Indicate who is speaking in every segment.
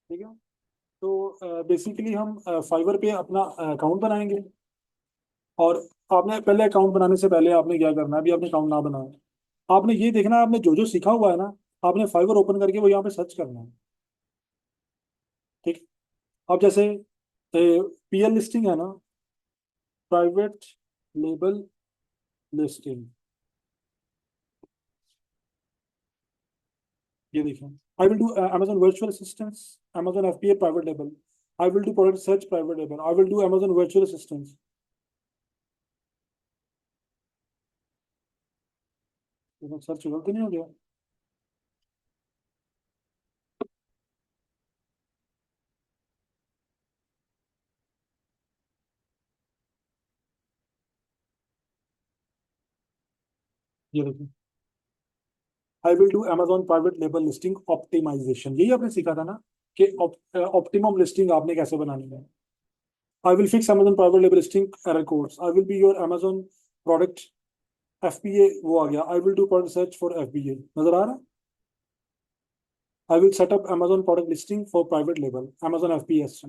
Speaker 1: ठीक है। तो बेसिकली हम फाइवर पे अपना अकाउंट बनाएंगे। और आपने पहले अकाउंट बनाने से पहले आपने क्या करना है, अभी आपने अकाउंट ना बनाया, आपने ये देखना है, आपने जो जो सीखा हुआ है ना, आपने फाइवर ओपन करके वो यहाँ पे सर्च करना है। ठीक। अब जैसे पीएल लिस्टिंग है ना, प्राइवेट लेबल लिस्टिंग, ये देखिए। I will do Amazon virtual assistance, Amazon FBA private label, I will do product search private label, I will do Amazon virtual assistance. Search गलती नहीं हो गया? ये देखिए, I will do Amazon private label listing optimisation, यही आपने सीखा था ना कि ऑप्टिमम लिस्टिंग आपने कैसे बनानी है। I will fix Amazon private label listing error codes, I will be your Amazon product FBA, वो आ गया, आई will do product search for FBA, नजर आ रहा है। आई will setup Amazon product listing for private label Amazon FBS।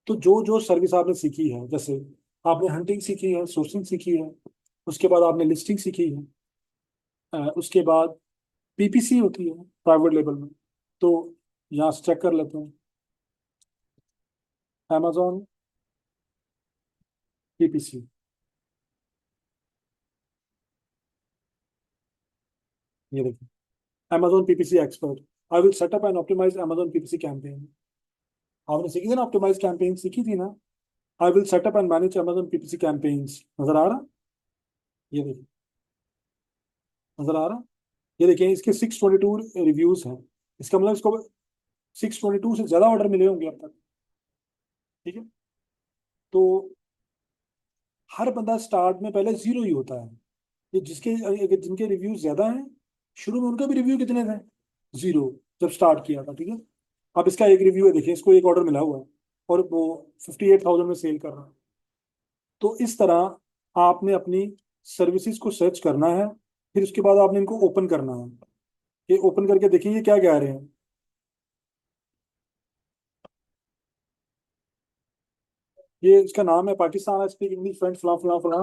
Speaker 1: तो जो जो service आपने सीखी है, जैसे आपने हंटिंग सीखी है, सोर्सिंग सीखी है, उसके बाद आपने लिस्टिंग सीखी है, उसके बाद PPC होती है प्राइवेट लेबल में। तो यहाँ से चेक कर लेते हैं, Amazon PPC, ये देखिए, Amazon PPC expert, I will set up and optimise Amazon PPC campaign. आपने सीखी थी ना, ऑप्टिमाइज कैंपेन सीखी थी ना। I will set up and manage Amazon PPC campaigns, नजर आ रहा? ये देखिए, नजर आ रहा? ये देखिए, इसके 622 रिव्यूज हैं। इसका मतलब इसको 622 से ज्यादा ऑर्डर मिले होंगे अब तक। ठीक है। तो हर बंदा स्टार्ट में पहले जीरो ही होता है। ये जिनके रिव्यूज ज्यादा हैं, शुरू में उनका भी रिव्यू कितने थे? जीरो, जब स्टार्ट किया था। ठीक है। अब इसका एक रिव्यू है, देखिए, इसको एक ऑर्डर मिला हुआ है और वो 58,000 में सेल कर रहा है। तो इस तरह आपने अपनी सर्विसेज को सर्च करना है, फिर उसके बाद आपने इनको ओपन करना है। ये ओपन करके देखिए ये क्या कह रहे हैं। ये इसका नाम है Pakistan I speak English friend फला फला फला,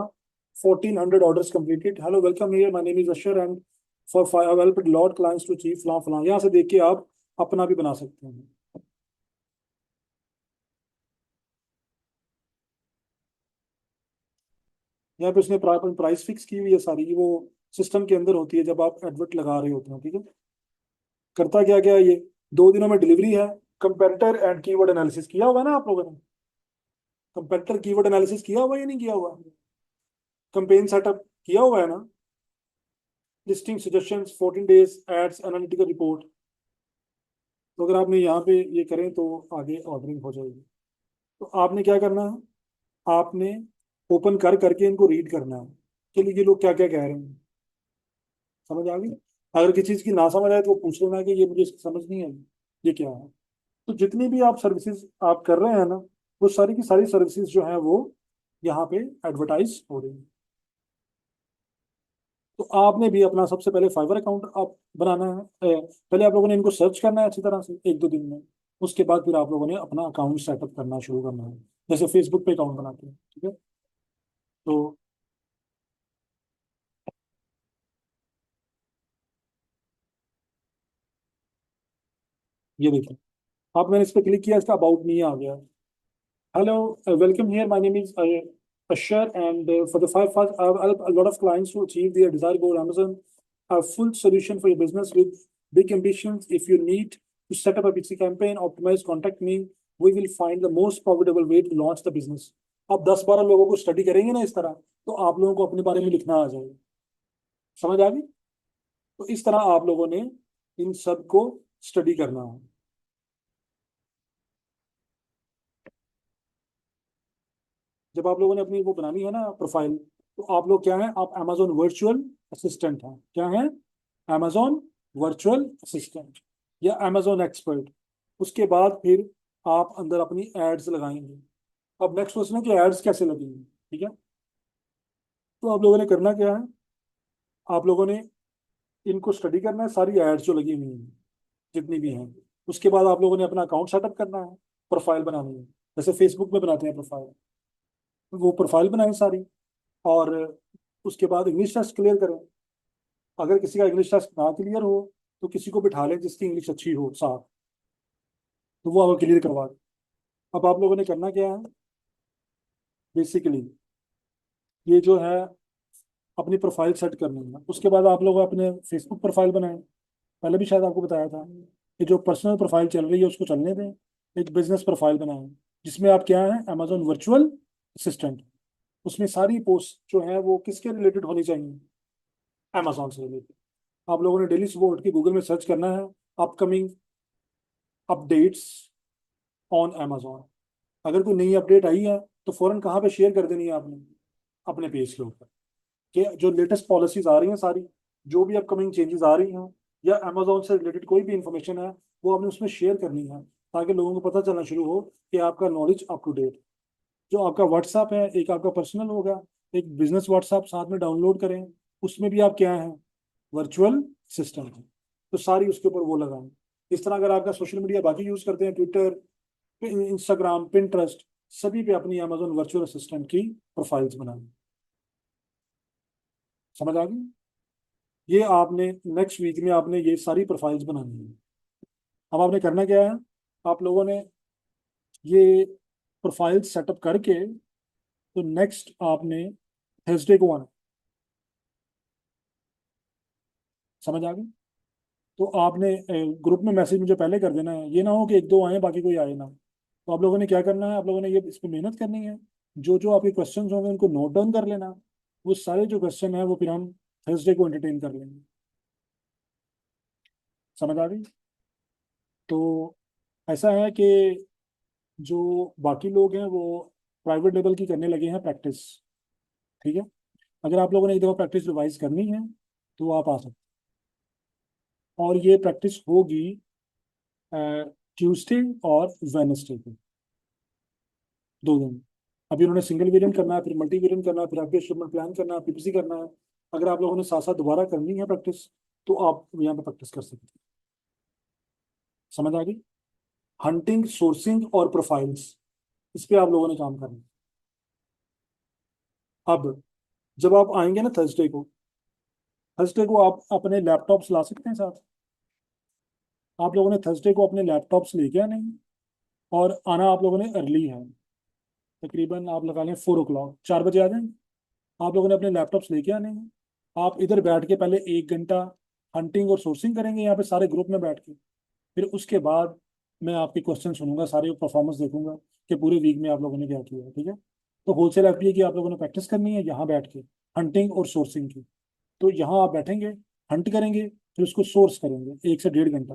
Speaker 1: 1400 orders completed, hello welcome here, my name is Ashar and for five help lot clients to achieve फला फला। यहाँ से देख के आप अपना भी बना सकते हैं। यहाँ पे उसने प्राइस फिक्स की हुई है सारी, वो सिस्टम के अंदर होती है जब आप एडवर्ट लगा रहे होते हैं। ठीक है। करता क्या क्या है ये, 2 दिनों में डिलीवरी है। कंपेरेटर एंड कीवर्ड एनालिसिस किया होगा ना आप लोगों ने? कंपेरेटर कीवर्ड एनालिसिस किया हुआ या नहीं किया हुआ? कंपेन सेटअप किया हुआ है ना? Listing suggestions, 14 days ads, analytical report. तो अगर आपने यहाँ पे ये करें तो आगे ऑर्डरिंग हो जाएगी। तो आपने क्या करना है, आपने ओपन कर करके इनको रीड करना है कि ये लोग क्या क्या कह रहे हैं। समझ आ गई? अगर किसी चीज की ना समझ आए तो वो पूछ लेना कि ये मुझे इसकी समझ नहीं आई, ये क्या है। तो जितनी भी आप सर्विसेज आप कर रहे हैं ना, वो सारी की सारी सर्विसेज जो है वो यहाँ पे एडवर्टाइज हो रही है। तो आपने भी अपना सबसे पहले फाइवर अकाउंट आप बनाना है। पहले आप लोगों ने इनको सर्च करना है अच्छी तरह से 1-2 दिन में। उसके बाद फिर आप लोगों ने अपना अकाउंट सेटअप करना शुरू करना है, जैसे फेसबुक पे अकाउंट बनाते हैं। ठीक है। तो ये देखिए, आप मैंने इस पर क्लिक किया, इसका अबाउट नहीं आ गया। Hello, welcome here. My name is Ashar, and for the five first, I've helped a lot of clients to achieve their desired goal. Amazon, a full solution for your business with big ambitions. If you need to set up a PC campaign, optimize, contact me. We will find the most profitable way to launch the business. आप 10-12 लोगों को study करेंगे ना इस तरह, तो आप लोगों को अपने बारे में लिखना आ जाएगा। समझ आ गई? तो इस तरह आप लोगों ने इन सब को स्टडी करना है। जब आप लोगों ने अपनी वो बनानी है ना प्रोफाइल, तो आप लोग क्या है, आप Amazon वर्चुअल असिस्टेंट हैं, क्या है, Amazon वर्चुअल असिस्टेंट या Amazon एक्सपर्ट। उसके बाद फिर आप अंदर अपनी एड्स लगाएंगे। अब नेक्स्ट क्वेश्चन है कि एड्स कैसे लगेंगी। ठीक है। तो आप लोगों ने करना क्या है, आप लोगों ने इनको स्टडी करना है, सारी एड्स जो लगी हुई हैं जितनी भी हैं, उसके बाद आप लोगों ने अपना अकाउंट सेटअप करना है, प्रोफाइल बनानी है, जैसे फेसबुक में बनाते हैं प्रोफाइल, वो प्रोफाइल बनाएं सारी। और उसके बाद इंग्लिश टेस्ट क्लियर करें। अगर किसी का इंग्लिश टेस्ट ना क्लियर हो तो किसी को बिठा लें जिसकी इंग्लिश अच्छी हो साफ, तो वो अब क्लियर करवा दें। अब आप लोगों ने करना क्या है, बेसिकली ये जो है अपनी प्रोफाइल सेट करनी है। उसके बाद आप लोग अपने फेसबुक प्रोफाइल बनाएं। पहले भी शायद आपको बताया था कि जो पर्सनल प्रोफाइल चल रही है उसको चलने दें, एक बिजनेस प्रोफाइल बनाएं जिसमें आप क्या है, अमेजोन वर्चुअल असिस्टेंट। उसमें सारी पोस्ट जो है वो किसके रिलेटेड होनी चाहिए, अमेजोन से रिलेटेड। आप लोगों ने डेली सुबह उठ के गूगल में सर्च करना है अपकमिंग अपडेट्स ऑन अमेजोन। अगर कोई नई अपडेट आई है तो फौरन कहाँ पे शेयर कर देनी है आपने, अपने पेज के ऊपर, कि जो लेटेस्ट पॉलिसीज आ रही हैं सारी, जो भी अपकमिंग चेंजेस आ रही हैं या अमेजोन से रिलेटेड कोई भी इंफॉर्मेशन है, वो आपने उसमें शेयर करनी है, ताकि लोगों को पता चलना शुरू हो कि आपका नॉलेज अप टू डेट। जो आपका व्हाट्सएप है, एक आपका पर्सनल होगा, एक बिजनेस व्हाट्सएप साथ में डाउनलोड करें। उसमें भी आप क्या है, वर्चुअल सिस्टम है, तो सारी उसके ऊपर वो लगाएं। इस तरह अगर आपका सोशल मीडिया बाकी यूज करते हैं, ट्विटर, इंस्टाग्राम, पिंटरेस्ट, सभी पे अपनी अमेजोन वर्चुअल असिस्टेंट की प्रोफाइल्स बनाएं। समझ आ गई? ये आपने नेक्स्ट वीक में आपने ये सारी प्रोफाइल्स बनानी है। अब आपने करना क्या है, आप लोगों ने ये प्रोफाइल सेटअप करके, तो नेक्स्ट आपने थर्सडे को आना। समझ आ गई? तो आपने ग्रुप में मैसेज मुझे पहले कर देना है, ये ना हो कि एक दो आए बाकी कोई आए ना। तो आप लोगों ने क्या करना है, आप लोगों ने ये इस पर मेहनत करनी है। जो जो आपके क्वेश्चंस होंगे उनको नोट डाउन कर लेना। वो सारे जो क्वेश्चन है वो फिर हम थर्सडे को एंटरटेन कर लेंगे। समझ आ गई? तो ऐसा है कि जो बाकी लोग हैं वो प्राइवेट लेवल की करने लगे हैं प्रैक्टिस। ठीक है? अगर आप लोगों ने एक दफ़ा प्रैक्टिस रिवाइज करनी है तो आप आ सकते हैं। और ये प्रैक्टिस होगी ट्यूसडे और वेनसडे को, 2 दिन। अभी उन्होंने सिंगल वेरिएंट करना है, फिर मल्टी वेरिएंट करना है, फिर आपके शिपमेंट प्लान करना है, पीपीसी करना है। अगर आप लोगों ने साथ साथ दोबारा करनी है प्रैक्टिस, तो आप यहाँ पे प्रैक्टिस कर सकते हैं। समझ आ गई? हंटिंग, सोर्सिंग और प्रोफाइल्स, इस पे आप लोगों ने काम करना है। अब जब आप आएंगे ना थर्सडे को आप अपने लैपटॉप्स ला सकते हैं साथ। आप लोगों ने थर्सडे को अपने लैपटॉप्स लेके आने हैं, और आना आप लोगों ने अर्ली है। तकरीबन आप लगा लें 4 o'clock, 4 बजे आ जाएं। आप लोगों ने अपने लैपटॉप्स लेके आने हैं। आप इधर बैठ के पहले 1 घंटा हंटिंग और सोर्सिंग करेंगे यहाँ पे सारे ग्रुप में बैठ के। फिर उसके बाद मैं आपके क्वेश्चन सुनूंगा, सारे परफॉर्मेंस देखूंगा कि पूरे वीक में आप लोगों ने क्या किया। ठीक है? तो होलसेल एफपीए की आप लोगों ने प्रैक्टिस करनी है यहाँ बैठ के, हंटिंग और सोर्सिंग की। तो यहाँ आप बैठेंगे, हंट करेंगे, फिर उसको सोर्स करेंगे 1 से 1.5 घंटा,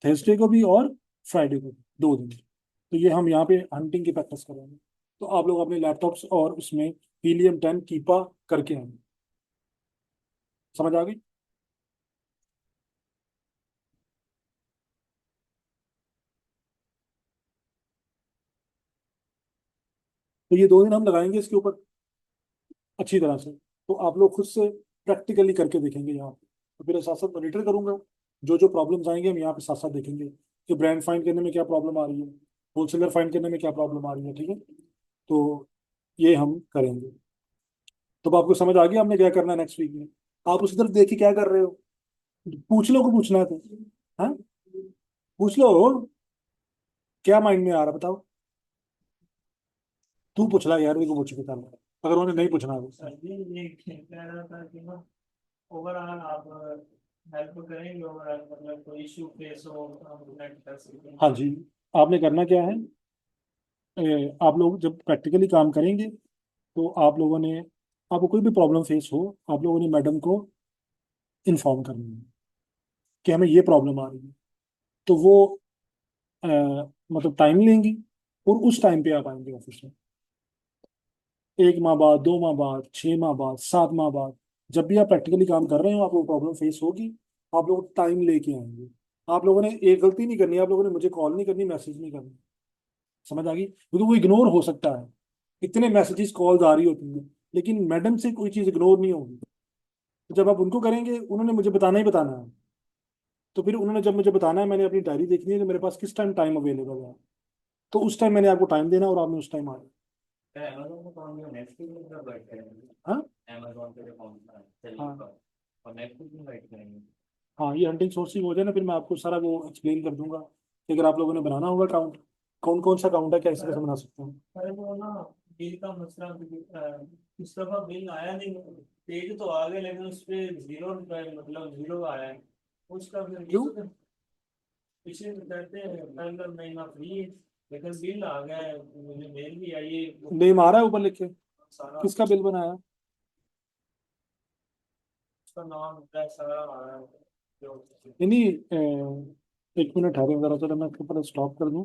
Speaker 1: थर्सडे को भी और फ्राइडे को भी, 2 दिन। तो ये हम यहाँ पे हंटिंग की प्रैक्टिस करेंगे। तो आप लोग अपने लैपटॉप्स और उसमें हीलियम 10 कीपा करके आएंगे। समझ आ गई? तो ये 2 दिन हम लगाएंगे इसके ऊपर अच्छी तरह से। तो आप लोग खुद से प्रैक्टिकली करके देखेंगे यहाँ पे। तो फिर साथ साथ मॉनिटर करूंगा, जो जो प्रॉब्लम्स आएंगे हम यहाँ पे साथ साथ देखेंगे कि ब्रांड फाइंड करने में क्या प्रॉब्लम आ रही है, होलसेलर फाइंड करने में क्या प्रॉब्लम आ रही है। ठीक है? तो ये हम करेंगे। तो अब आपको समझ आ गया हमने क्या करना है नेक्स्ट वीक में। आप उस तरफ देख के क्या कर रहे हो, पूछ लो, को पूछना है तो। हाँ, पूछ लो, क्या माइंड में आ रहा है बताओ। तू पूछ ला यार, मेरे को पूछ के चल, अगर उन्हें नहीं पूछना है तो।
Speaker 2: सर जी ये कह रहा था कि ना ओवरऑल आप हेल्प करेंगे, ओवरऑल मतलब कोई इशू फेस हो तो हम कनेक्ट कर सकते हैं।
Speaker 1: हाँ जी। आपने करना क्या है, आप लोग जब प्रैक्टिकली काम करेंगे तो आप लोगों ने, आपको कोई भी प्रॉब्लम फेस हो, आप लोगों ने मैडम को इन्फॉर्म करना है कि हमें ये प्रॉब्लम आ रही है। तो वो अ, मतलब टाइम लेंगी, और उस टाइम पे आप आएंगे ऑफिस में। 1 माह बाद, 2 माह बाद, 6 माह बाद, 7 माह बाद, जब भी आप प्रैक्टिकली काम कर रहे हो आपको प्रॉब्लम फेस होगी, आप लोग टाइम लेके आएंगे। आप लोगों ने एक गलती नहीं करनी, आप लोगों ने मुझे कॉल नहीं करनी, मैसेज नहीं करनी। समझ आ गई? क्योंकि वो इग्नोर हो सकता है, इतने मैसेजेस कॉल्स आ रही होती हैं, लेकिन मैडम से कोई चीज़ इग्नोर नहीं होगी। तो जब आप उनको करेंगे उन्होंने मुझे बताना ही बताना है। तो फिर उन्होंने जब मुझे बताना है, मैंने अपनी डायरी देखनी है कि मेरे पास किस टाइम टाइम अवेलेबल है, तो उस टाइम मैंने आपको टाइम देना और आपने उस टाइम आना।
Speaker 2: अमेज़न में कौन जो नेटफ्लिक्स में कब बैठ करेंगे?
Speaker 1: हाँ
Speaker 2: अमेज़न पे जो कौन सा चलिए
Speaker 1: हाँ
Speaker 2: और नेटफ्लिक्स में बैठ करेंगे।
Speaker 1: हाँ, ये हंटिंग सोर्सिंग हो जाए ना, फिर मैं आपको सारा वो एक्सप्लेन कर दूंगा कि अगर आप लोगों ने बनाना होगा अकाउंट, कौन कौन सा अकाउंट है, कैसे कैसे बना सकते हैं।
Speaker 2: अरे वो ना बिल का मसला इस दफा बिल आया नहीं, पेज तो आ गए लेकिन उस पे जीरो रुपए मतलब जीरो आया है। उसका फिर
Speaker 1: क्यों?
Speaker 2: पिछले तो कहते हैं कल महीना फ्री है, लेकिन बिल आ गया है, मुझे मेल भी आई है
Speaker 1: नेम आ रहा है ऊपर लिखे?
Speaker 2: सारा
Speaker 1: किसका बिल बनाया?
Speaker 2: उसका नाम है सारा आ रहा है जो
Speaker 1: नहीं नहीं, एक मिनट ठहरे जरा, चलो मैं इसके ऊपर स्टॉप कर दूं।